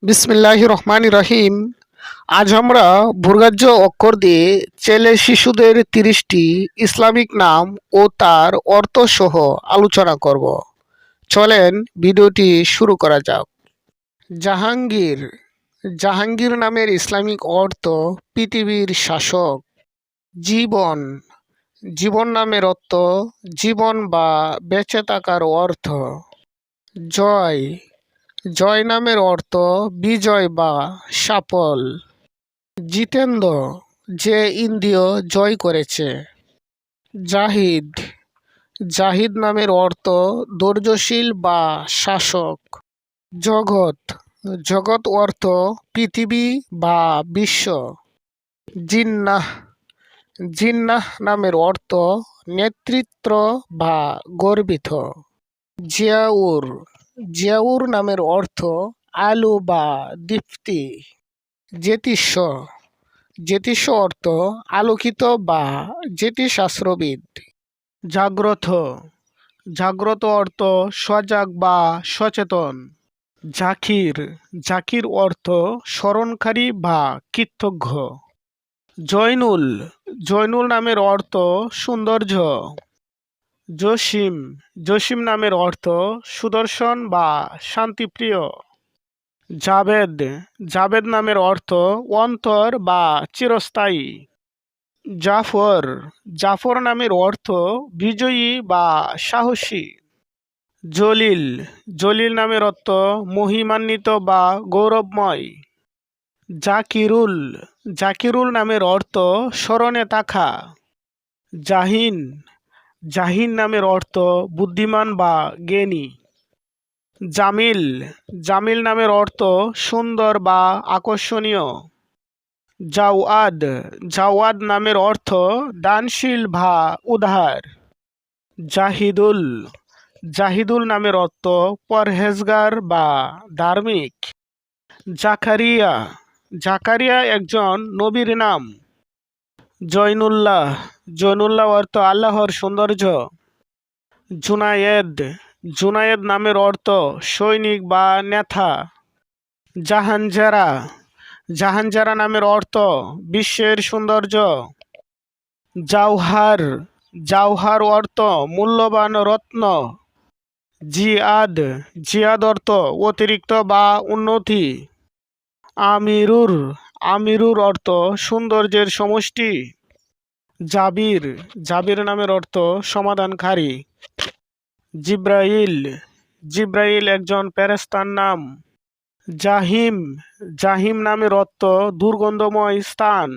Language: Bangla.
বিসমিল্লাহির রহমানির রহিম। আজ আমরা ভূর্গ্রাহ্য অক্ষর দিয়ে ছেলে শিশুদের ৩০টি ইসলামিক নাম ও তার অর্থ সহ আলোচনা করব। চলেন ভিডিওটি শুরু করা যাক। জাহাঙ্গীর। জাহাঙ্গীর নামের ইসলামিক অর্থ পৃথিবীর শাসক। জীবন। জীবন নামের অর্থ জীবন বা বেঁচে থাকার অর্থ। জয়। জয় নামের অর্থ বিজয় বা সাফল। জিতেন্দ্র, যে ইন্দ্রিয় জয় করেছে। জাহিদ। জাহিদ নামের অর্থ ধৈর্যশীল বা শাসক। জগৎ। জগৎ অর্থ পৃথিবী বা বিশ্ব। জিন্নাহ। জিন্নাহ নামের অর্থ নেতৃত্ব বা গর্বিত। জিয়াউর। জিয়াউর নামের অর্থ আলো বা দীপ্তি। জ্যোতিষ। জ্যোতিষ অর্থ আলোকিত বা জ্যোতিষশাস্ত্রবিদ। জাগ্রত। জাগ্রত অর্থ সজাগ বা সচেতন। জাকির। জাকির অর্থ স্মরণকারী বা কৃতজ্ঞ। জয়নুল। জয়নুল নামের অর্থ সৌন্দর্য। জসিম। জসিম নামের অর্থ সুদর্শন বা শান্তিপ্রিয়। জাবেদ। জাবেদ নামের অর্থ অন্তর বা চিরস্থায়ী। জাফর। জাফর নামের অর্থ বিজয়ী বা সাহসী। জলিল। জলিল নামের অর্থ মহিমান্বিত বা গৌরবময়। জাকিরুল। জাকিরুল নামের অর্থ স্মরণে থাকা। জাহিন। জাহিন নামের অর্থ বুদ্ধিমান বা জ্ঞানী। জামিল। জামিল নামের অর্থ সুন্দর বা আকর্ষণীয়। জাওয়াদ। জাওয়াদ নামের অর্থ দানশীল বা উদার। জাহিদুল। জাহিদুল নামের অর্থ পরহেজগার বা ধার্মিক। জাকারিয়া। জাকারিয়া একজন নবীর নাম। জৈনুল্লাহ। জৈনুল্লাহ অর্থ আল্লাহর সৌন্দর্য। জুনায়েদ। জুনায়েদ নামের অর্থ সৈনিক বা নেতা। জাহানজারা। জাহানজারা নামের অর্থ বিশ্বের সৌন্দর্য। জাওহার। জাওহার অর্থ মূল্যবান রত্ন। জিয়াদ। জিয়াদ অর্থ অতিরিক্ত বা উন্নতি। আমিরুর। আমিরুর অর্থ সৌন্দর্যের সমষ্টি। জাবির। জাবির নামের অর্থ সমাধানকারী। জিব্রাইল। জিব্রাইল একজন ফেরেশতার নাম। জাহিম। জাহিম নামের অর্থ দুর্গন্ধময় স্থান।